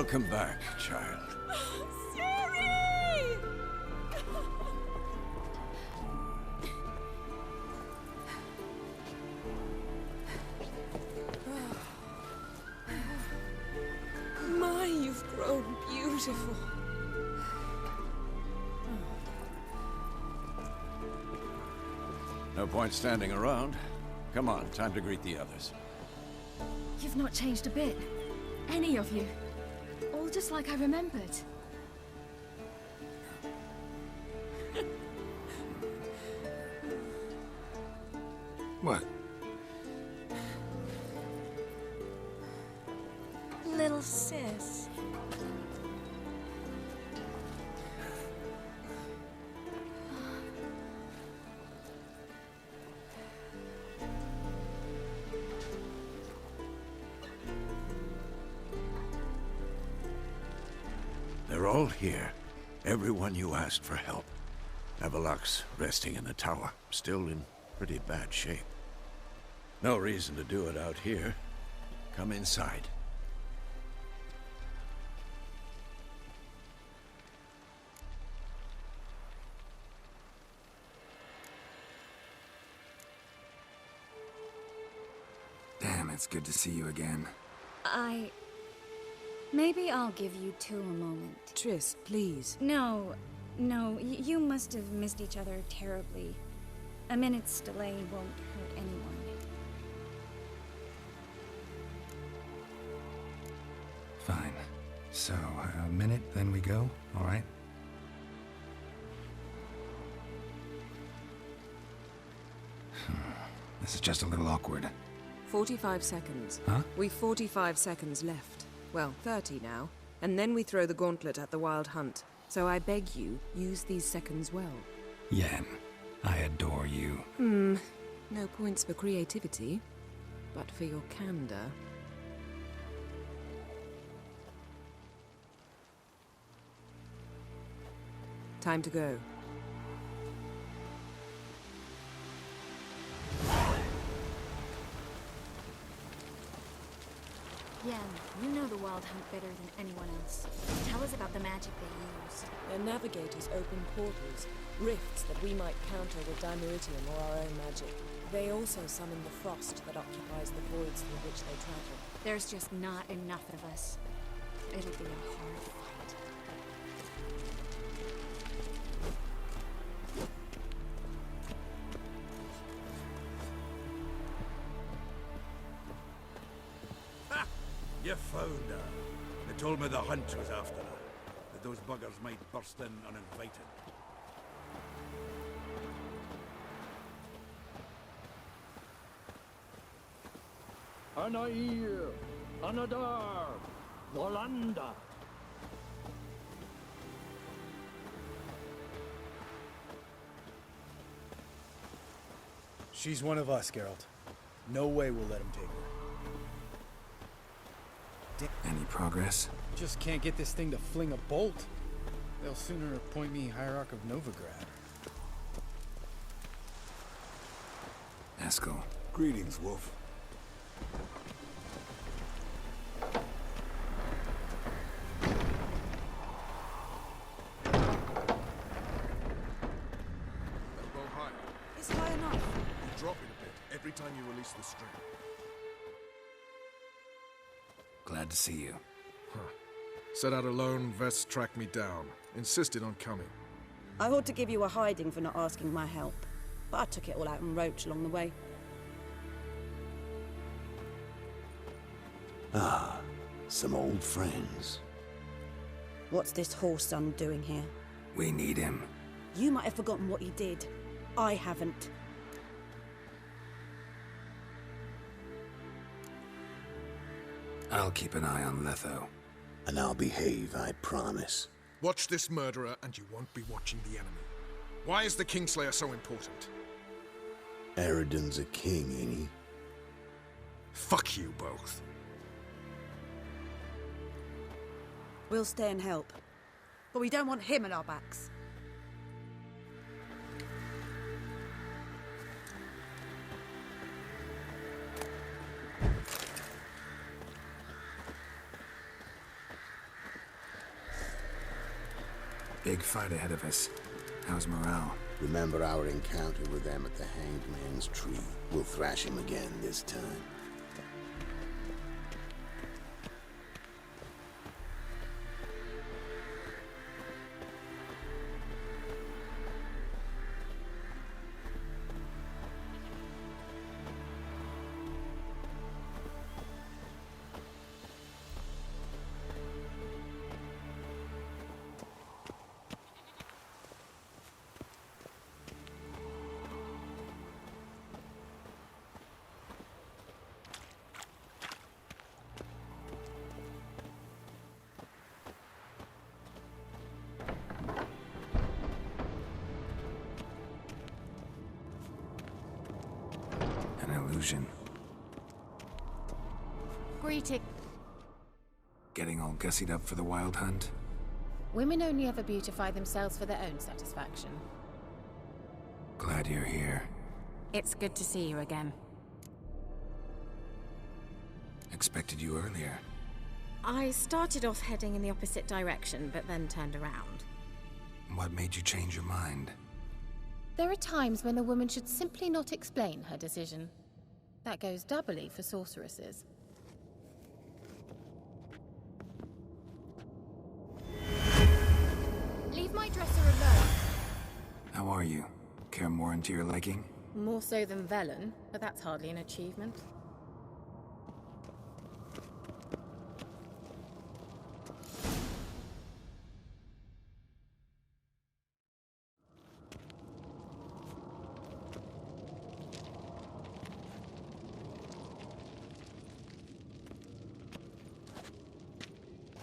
Welcome back, child. Ciri! My, you've grown beautiful. No point standing around. Come on, time to greet the others. You've not changed a bit. Any of you. All just like I remembered. What? Little sis. They're all here. Everyone you asked for help. Avallac'h's resting in the tower, still in pretty bad shape. No reason to do it out here. Come inside. Damn, it's good to see you again. Maybe I'll give you two a moment. Triss, please. No, you must have missed each other terribly. A minute's delay won't hurt anyone. Fine. So, a minute, then we go, all right? This is just a little awkward. 45 seconds. Huh? We've 45 seconds left. Well, 30 now. And then we throw the gauntlet at the Wild Hunt. So I beg you, use these seconds well. Yen, I adore you. No points for creativity, but for your candor. Time to go. Yen, you know the Wild Hunt better than anyone else. Tell us about the magic they use. Their navigators open portals, rifts that we might counter with Dimeritium or our own magic. They also summon the frost that occupies the voids through which they travel. There's just not enough of us. It'll be a hard fight. You found her. They told me the hunt was after her. That those buggers might burst in uninvited. Anair, Anadar, Volanda. She's one of us, Geralt. No way we'll let him take her. Any progress? Just can't get this thing to fling a bolt. They'll sooner appoint me Hierarch of Novigrad. Eskel. Greetings, Wolf. Elbow high. It's high enough. You drop it a bit every time you release the string. Glad to see you. Set out alone, Vest tracked me down. Insisted on coming. I ought to give you a hiding for not asking my help, but I took it all out in Roach along the way. Ah, some old friends. What's this horse son doing here? We need him. You might have forgotten what he did. I haven't. I'll keep an eye on Letho. And I'll behave, I promise. Watch this murderer and you won't be watching the enemy. Why is the Kingslayer so important? Eridan's a king, ain't he? Fuck you both. We'll stay and help. But we don't want him at our backs. Big fight ahead of us. How's morale? Remember our encounter with them at the Hanged Man's Tree. We'll thrash him again this time. Illusion. Greeting. Getting all gussied up for the Wild Hunt? Women only ever beautify themselves for their own satisfaction. Glad you're here. It's good to see you again. Expected you earlier. I started off heading in the opposite direction, but then turned around. What made you change your mind? There are times when a woman should simply not explain her decision. That goes doubly for sorceresses. Leave my dresser alone. How are you? Care more into your liking? More so than Velen, but that's hardly an achievement.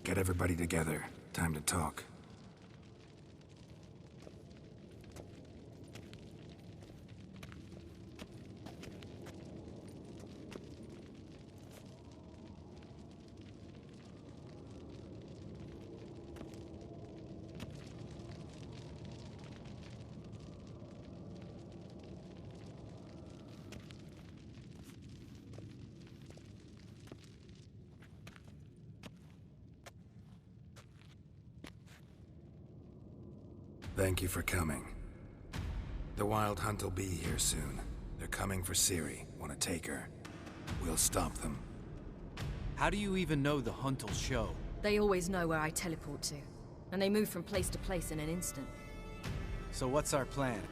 Get everybody together. Time to talk. Thank you for coming. The Wild Hunt will be here soon. They're coming for Ciri. Want to take her? We'll stop them. How do you even know the Hunt will show? They always know where I teleport to. And they move from place to place in an instant. So what's our plan?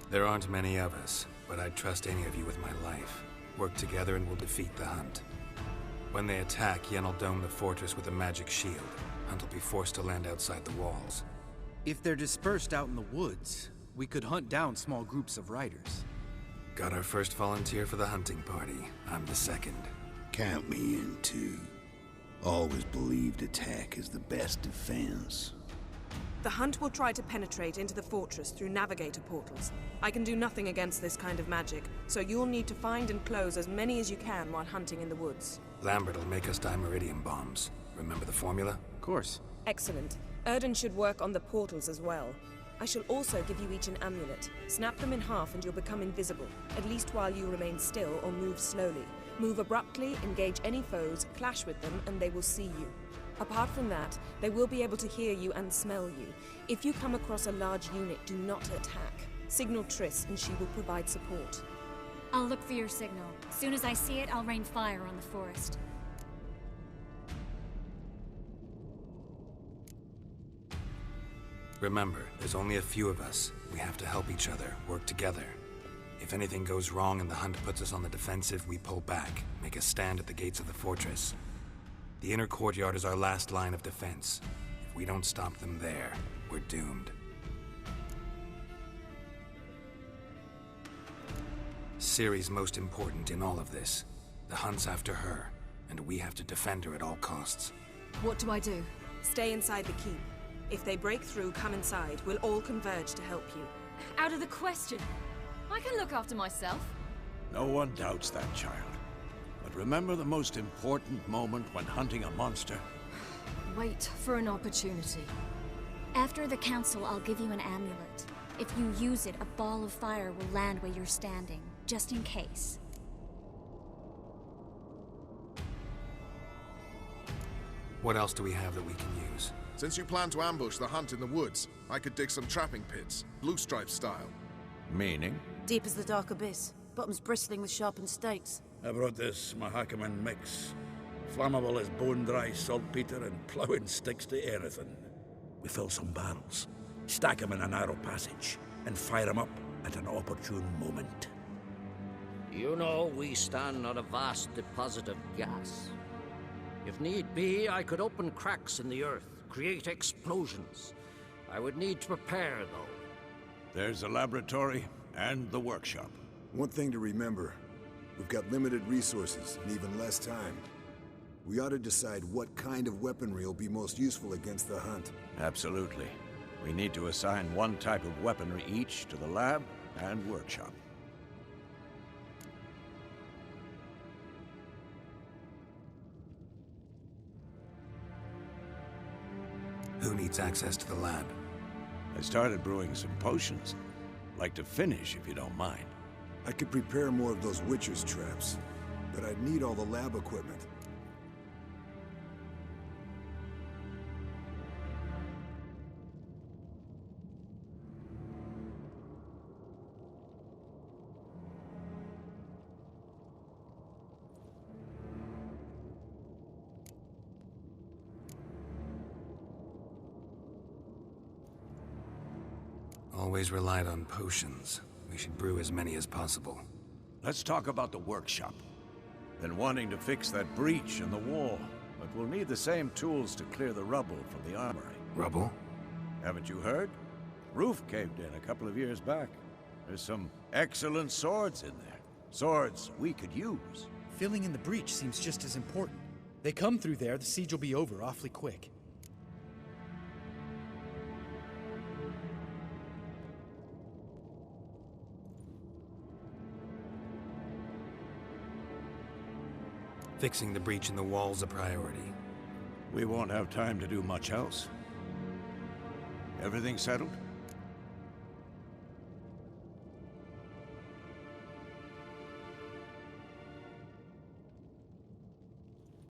There aren't many of us, but I'd trust any of you with my life. Work together and we'll defeat the Hunt. When they attack, Yen will dome the fortress with a magic shield. Hunt will be forced to land outside the walls. If they're dispersed out in the woods, we could hunt down small groups of riders. Got our first volunteer for the hunting party. I'm the second. Count me in too. Always believed attack is the best defense. The Hunt will try to penetrate into the fortress through navigator portals. I can do nothing against this kind of magic, so you'll need to find and close as many as you can while hunting in the woods. Lambert will make us dimeridium bombs. Remember the formula? Of course. Excellent. Erden should work on the portals as well. I shall also give you each an amulet. Snap them in half and you'll become invisible, at least while you remain still or move slowly. Move abruptly, engage any foes, clash with them, and they will see you. Apart from that, they will be able to hear you and smell you. If you come across a large unit, do not attack. Signal Triss and she will provide support. I'll look for your signal. As soon as I see it, I'll rain fire on the forest. Remember, there's only a few of us. We have to help each other, work together. If anything goes wrong and the Hunt puts us on the defensive, we pull back, make a stand at the gates of the fortress. The inner courtyard is our last line of defense. If we don't stop them there, we're doomed. Ciri's most important in all of this. The Hunt's after her. and we have to defend her at all costs. What do I do? Stay inside the keep. If they break through, come inside. We'll all converge to help you. Out of the question. I can look after myself. No one doubts that, child. But remember the most important moment when hunting a monster? Wait for an opportunity. After the council, I'll give you an amulet. If you use it, a ball of fire will land where you're standing, just in case. What else do we have that we can use? Since you plan to ambush the hunt in the woods, I could dig some trapping pits, Blue Stripe style. Meaning? Deep as the dark abyss, bottoms bristling with sharpened stakes. I brought this Mahakaman mix. Flammable as bone-dry saltpeter and ploughing sticks to anything. We fill some barrels, stack them in a narrow passage, and fire them up at an opportune moment. You know, we stand on a vast deposit of gas. If need be, I could open cracks in the earth, create explosions. I would need to prepare, though. There's a laboratory and the workshop. One thing to remember, we've got limited resources and even less time. We ought to decide what kind of weaponry will be most useful against the hunt. Absolutely. We need to assign one type of weaponry each to the lab and workshop. Who needs access to the lab? I started brewing some potions. Like to finish, if you don't mind. I could prepare more of those Witcher's traps, but I'd need all the lab equipment. Always relied on potions. We should brew as many as possible. Let's talk about the workshop. Been wanting to fix that breach in the wall, but we'll need the same tools to clear the rubble from the armory. Rubble? Haven't you heard? Roof caved in a couple of years back. There's some excellent swords in there. Swords we could use. Filling in the breach seems just as important. They come through there, the siege will be over awfully quick. Fixing the breach in the wall's a priority. We won't have time to do much else. Everything settled?